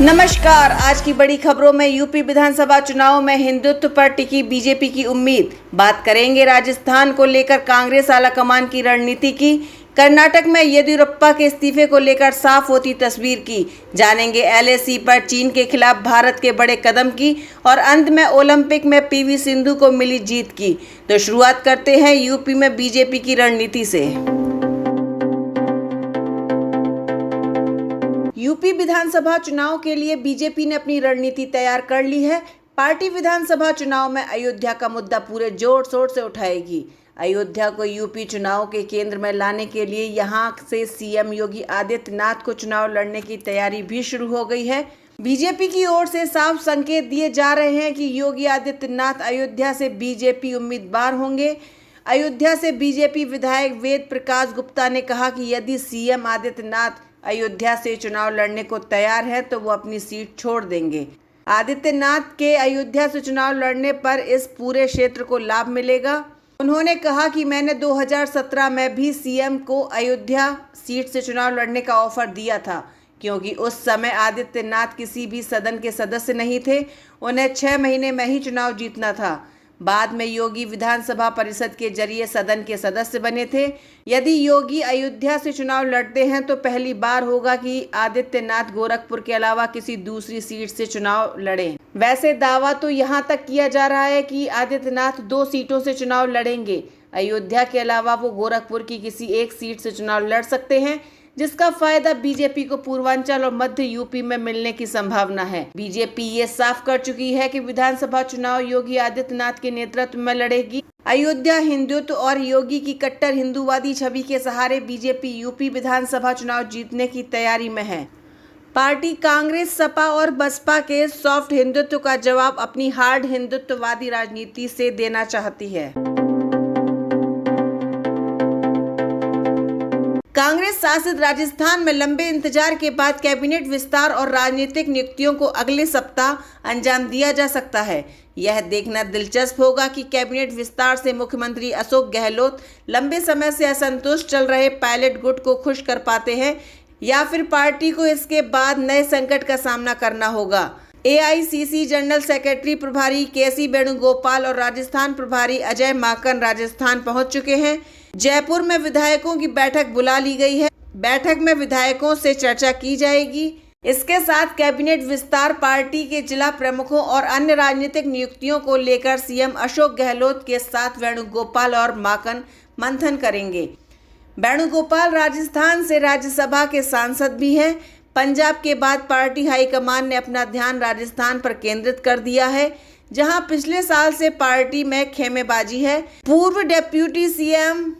नमस्कार। आज की बड़ी खबरों में यूपी विधानसभा चुनाव में हिंदुत्व पर टिकी बीजेपी की उम्मीद। बात करेंगे राजस्थान को लेकर कांग्रेस आलाकमान की रणनीति की। कर्नाटक में येदियुरप्पा के इस्तीफे को लेकर साफ होती तस्वीर की। जानेंगे एलएसी पर चीन के खिलाफ भारत के बड़े कदम की और अंत में ओलंपिक में पीवी सिंधु को मिली जीत की। तो शुरुआत करते हैं यूपी में बीजेपी की रणनीति से। यूपी विधानसभा चुनाव के लिए बीजेपी ने अपनी रणनीति तैयार कर ली है। पार्टी विधानसभा चुनाव में अयोध्या का मुद्दा पूरे जोर शोर से उठाएगी। अयोध्या को यूपी चुनाव के केंद्र में लाने के लिए यहां से सीएम योगी आदित्यनाथ को चुनाव लड़ने की तैयारी भी शुरू हो गई है। बीजेपी की ओर से साफ संकेत दिए जा रहे हैं कि योगी आदित्यनाथ अयोध्या से बीजेपी उम्मीदवार होंगे। अयोध्या से बीजेपी विधायक वेद प्रकाश गुप्ता ने कहा कि यदि सीएम आदित्यनाथ अयोध्या से चुनाव लड़ने को तैयार है तो वो अपनी सीट छोड़ देंगे। आदित्यनाथ के अयोध्या से चुनाव लड़ने पर इस पूरे क्षेत्र को लाभ मिलेगा। उन्होंने कहा कि मैंने 2017 में भी सीएम को अयोध्या सीट से चुनाव लड़ने का ऑफर दिया था, क्योंकि उस समय आदित्यनाथ किसी भी सदन के सदस्य नहीं थे। उन्हें 6 महीने में ही चुनाव जीतना था। बाद में योगी विधानसभा परिषद के जरिए सदन के सदस्य बने थे। यदि योगी अयोध्या से चुनाव लड़ते हैं तो पहली बार होगा कि आदित्यनाथ गोरखपुर के अलावा किसी दूसरी सीट से चुनाव लड़ें। वैसे दावा तो यहां तक किया जा रहा है कि आदित्यनाथ 2 सीटों से चुनाव लड़ेंगे। अयोध्या के अलावा वो गोरखपुर की किसी एक सीट से चुनाव लड़ सकते हैं, जिसका फायदा बीजेपी को पूर्वांचल और मध्य यूपी में मिलने की संभावना है। बीजेपी ये साफ कर चुकी है कि विधानसभा चुनाव योगी आदित्यनाथ के नेतृत्व में लड़ेगी। अयोध्या हिंदुत्व और योगी की कट्टर हिंदूवादी छवि के सहारे बीजेपी यूपी विधानसभा चुनाव जीतने की तैयारी में है। पार्टी कांग्रेस, सपा और बसपा के सॉफ्ट हिंदुत्व का जवाब अपनी हार्ड हिंदुत्ववादी राजनीति से देना चाहती है। कांग्रेस शासित राजस्थान में लंबे इंतजार के बाद कैबिनेट विस्तार और राजनीतिक नियुक्तियों को अगले सप्ताह अंजाम दिया जा सकता है। यह देखना दिलचस्प होगा कि कैबिनेट विस्तार से मुख्यमंत्री अशोक गहलोत लंबे समय से असंतुष्ट चल रहे पायलट गुट को खुश कर पाते हैं या फिर पार्टी को इसके बाद नए संकट का सामना करना होगा। एआईसीसी जनरल सेक्रेटरी प्रभारी केसी वेणुगोपाल और राजस्थान प्रभारी अजय माकन राजस्थान पहुंच चुके हैं। जयपुर में विधायकों की बैठक बुला ली गई है। बैठक में विधायकों से चर्चा की जाएगी। इसके साथ कैबिनेट विस्तार, पार्टी के जिला प्रमुखों और अन्य राजनीतिक नियुक्तियों को लेकर सीएम अशोक गहलोत के साथ वेणुगोपाल और माकन मंथन करेंगे। वेणुगोपाल राजस्थान से राज्यसभा के सांसद भी हैं। पंजाब के बाद पार्टी हाईकमान ने अपना ध्यान राजस्थान पर केंद्रित कर दिया है, जहां पिछले साल से पार्टी में खेमेबाजी है। पूर्व डिप्टी सीएम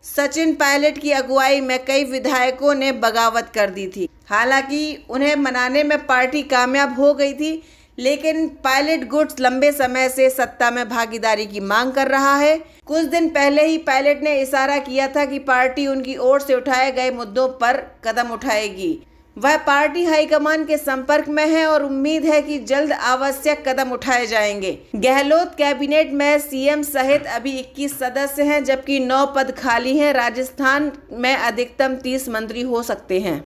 सचिन पायलट की अगुवाई में कई विधायकों ने बगावत कर दी थी। हालांकि उन्हें मनाने में पार्टी कामयाब हो गई थी, लेकिन पायलट गुट लंबे समय से सत्ता में भागीदारी की मांग कर रहा है। कुछ दिन पहले ही पायलट ने इशारा किया था कि पार्टी उनकी ओर से उठाए गए मुद्दों पर कदम उठाएगी। वह पार्टी हाईकमान के संपर्क में है और उम्मीद है कि जल्द आवश्यक कदम उठाए जाएंगे। गहलोत कैबिनेट में सीएम सहित अभी 21 सदस्य हैं, जबकि 9 पद खाली हैं। राजस्थान में अधिकतम 30 मंत्री हो सकते हैं।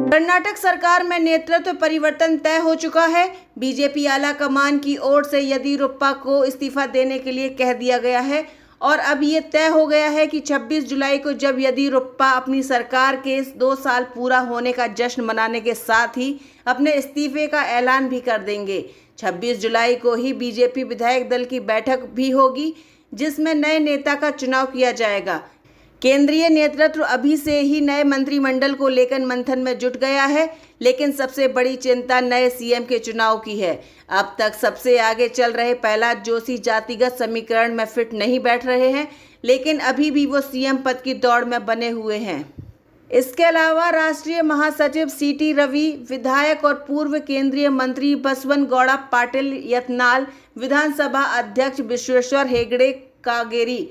कर्नाटक सरकार में नेतृत्व परिवर्तन तय हो चुका है। बीजेपी आलाकमान की ओर से येदियुरप्पा को इस्तीफा देने के लिए कह दिया गया है और अब ये तय हो गया है कि 26 जुलाई को जब येदियुरप्पा अपनी सरकार के 2 साल पूरा होने का जश्न मनाने के साथ ही अपने इस्तीफे का ऐलान भी कर देंगे। 26 जुलाई को ही बीजेपी विधायक दल की बैठक भी होगी, जिसमें नए नेता का चुनाव किया जाएगा। केंद्रीय नेतृत्व अभी से ही नए मंत्रिमंडल को लेकर मंथन में जुट गया है, लेकिन सबसे बड़ी चिंता नए सीएम के चुनाव की है। अब तक सबसे आगे चल रहे प्रहलाद जोशी जातिगत समीकरण में फिट नहीं बैठ रहे हैं, लेकिन अभी भी वो सीएम पद की दौड़ में बने हुए हैं। इसके अलावा राष्ट्रीय महासचिव सीटी रवि, विधायक और पूर्व केंद्रीय मंत्री बसवनगौड़ा पाटिल यत्नाल, विधानसभा अध्यक्ष विश्वेश्वर हेगड़े कागेरी,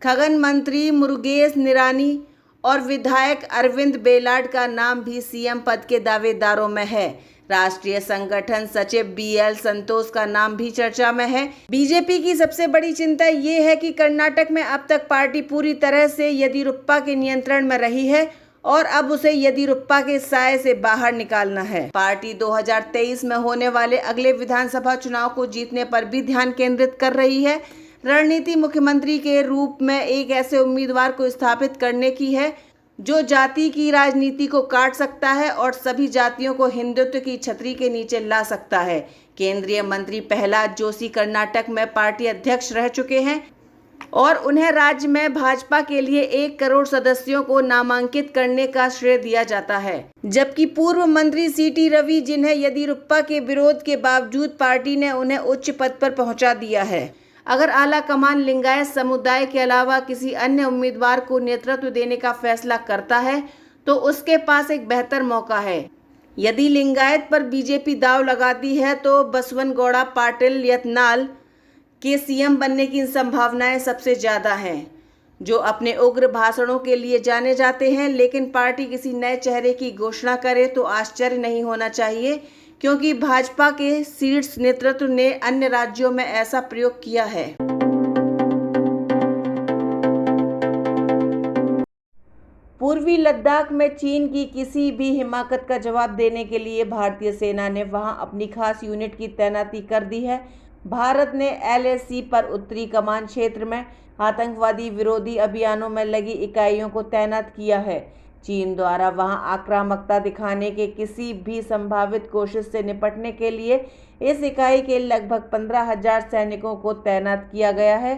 खगन मंत्री मुरुगेश निरानी और विधायक अरविंद बेलाड का नाम भी सीएम पद के दावेदारों में है। राष्ट्रीय संगठन सचिव बीएल संतोष का नाम भी चर्चा में है। बीजेपी की सबसे बड़ी चिंता ये है कि कर्नाटक में अब तक पार्टी पूरी तरह से येदियुरप्पा के नियंत्रण में रही है और अब उसे येदियुरप्पा के साए से बाहर निकालना है। पार्टी 2023 में होने वाले अगले विधानसभा चुनाव को जीतने पर भी ध्यान केंद्रित कर रही है। रणनीति मुख्यमंत्री के रूप में एक ऐसे उम्मीदवार को स्थापित करने की है जो जाति की राजनीति को काट सकता है और सभी जातियों को हिंदुत्व की छतरी के नीचे ला सकता है। केंद्रीय मंत्री प्रहलाद जोशी कर्नाटक में पार्टी अध्यक्ष रह चुके हैं और उन्हें राज्य में भाजपा के लिए 1 करोड़ सदस्यों को नामांकित करने का श्रेय दिया जाता है, जबकि पूर्व मंत्री सीटी रवि, जिन्हें येदियुरप्पा के विरोध के बावजूद पार्टी ने उन्हें उच्च पद पर पहुंचा दिया है। अगर आला कमान लिंगायत समुदाय के अलावा किसी अन्य उम्मीदवार को नेतृत्व देने का फैसला करता है तो उसके पास एक बेहतर मौका है। यदि लिंगायत पर बीजेपी दांव लगाती है तो बसवनगौड़ा पाटिल यत्नाल के सीएम बनने की संभावनाएं सबसे ज्यादा हैं, जो अपने उग्र भाषणों के लिए जाने जाते हैं। लेकिन पार्टी किसी नए चेहरे की घोषणा करे तो आश्चर्य नहीं होना चाहिए, क्योंकि भाजपा के शीर्ष नेतृत्व ने अन्य राज्यों में ऐसा प्रयोग किया है। पूर्वी लद्दाख में चीन की किसी भी हिमाकत का जवाब देने के लिए भारतीय सेना ने वहां अपनी खास यूनिट की तैनाती कर दी है। भारत ने LAC पर उत्तरी कमान क्षेत्र में आतंकवादी विरोधी अभियानों में लगी इकाइयों को तैनात किया है। चीन द्वारा वहां आक्रामकता दिखाने के किसी भी संभावित कोशिश से निपटने के लिए इस इकाई के लगभग 15,000 सैनिकों को तैनात किया गया है।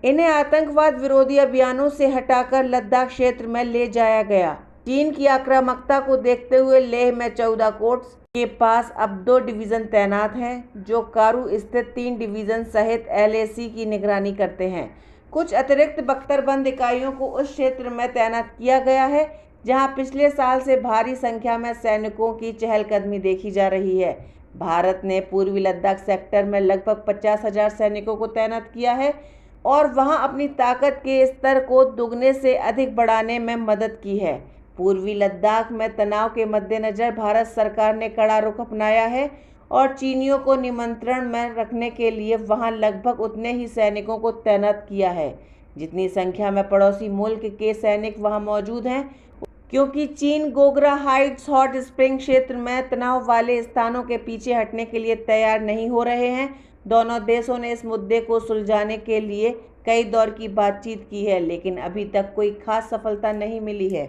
इन्हें आतंकवाद विरोधी अभियानों से हटाकर लद्दाख क्षेत्र में ले जाया गया। चीन की आक्रामकता को देखते हुए लेह में 14 कोर्ट्स के पास अब 2 डिवीजन तैनात हैं, जो कारू स्थित 3 डिवीजन सहित LAC की निगरानी करते हैं। कुछ अतिरिक्त बख्तरबंद इकाइयों को उस क्षेत्र में तैनात किया गया है जहां पिछले साल से भारी संख्या में सैनिकों की चहलकदमी देखी जा रही है। भारत ने पूर्वी लद्दाख सेक्टर में लगभग 50,000 सैनिकों को तैनात किया है और वहां अपनी ताकत के स्तर को दुगने से अधिक बढ़ाने में मदद की है। पूर्वी लद्दाख में तनाव के मद्देनजर भारत सरकार ने कड़ा रुख अपनाया है और चीनियों को नियंत्रण में रखने के लिए वहां लगभग उतने ही सैनिकों को तैनात किया है जितनी संख्या में पड़ोसी मुल्क के सैनिक वहां मौजूद हैं, क्योंकि चीन गोगरा हाइट्स हॉट स्प्रिंग क्षेत्र में तनाव वाले स्थानों के पीछे हटने के लिए तैयार नहीं हो रहे हैं। दोनों देशों ने इस मुद्दे को सुलझाने के लिए कई दौर की बातचीत की है, लेकिन अभी तक कोई खास सफलता नहीं मिली है।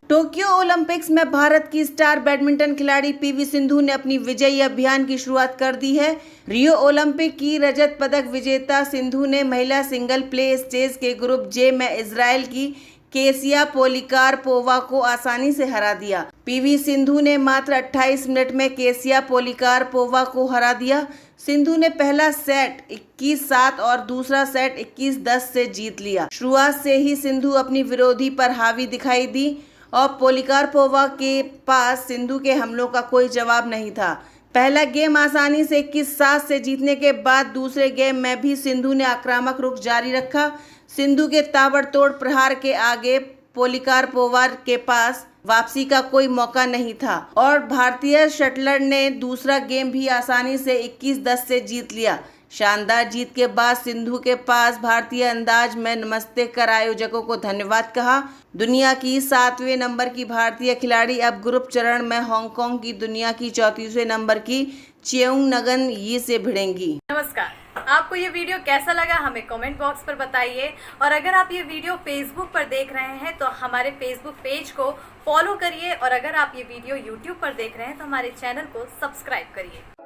टोक्यो ओलंपिक्स में भारत की स्टार बैडमिंटन खिलाड़ी PV सिंधु ने अपनी विजयी अभियान की शुरुआत कर दी है। रियो ओलंपिक की रजत पदक विजेता सिंधु ने महिला सिंगल प्ले स्टेज के ग्रुप J में इजराइल की केसिया पोलिकार्पोवा को आसानी से हरा दिया। PV सिंधु ने मात्र 28 मिनट में केसिया पोलिकार्पोवा को हरा दिया। सिंधु ने पहला सेट 21-7 और दूसरा सेट 21-10 से जीत लिया। शुरुआत से ही सिंधु अपनी विरोधी पर हावी दिखाई दी और पोलिकार्पोवा के पास सिंधु के हमलों का कोई जवाब नहीं था। पहला गेम आसानी से 21-7 से जीतने के बाद दूसरे गेम में भी सिंधु ने आक्रामक रुख जारी रखा। सिंधु के ताबड़तोड़ प्रहार के आगे पोलिकार्पोवा के पास वापसी का कोई मौका नहीं था और भारतीय शटलर ने दूसरा गेम भी आसानी से 21-10 से जीत लिया। शानदार जीत के बाद सिंधु के पास भारतीय अंदाज में नमस्ते कर आयोजकों को धन्यवाद कहा। दुनिया की 7वें नंबर की भारतीय खिलाड़ी अब ग्रुप चरण में हांगकांग की दुनिया की 34वें नंबर की चेउंगनगन यी से भिड़ेंगी। नमस्कार, आपको ये वीडियो कैसा लगा हमें कमेंट बॉक्स पर बताइए और अगर आप ये वीडियो फेसबुक पर देख रहे हैं तो हमारे फेसबुक पेज को फॉलो करिए और अगर आप ये वीडियो यूट्यूब पर देख रहे हैं तो हमारे चैनल को सब्सक्राइब करिए।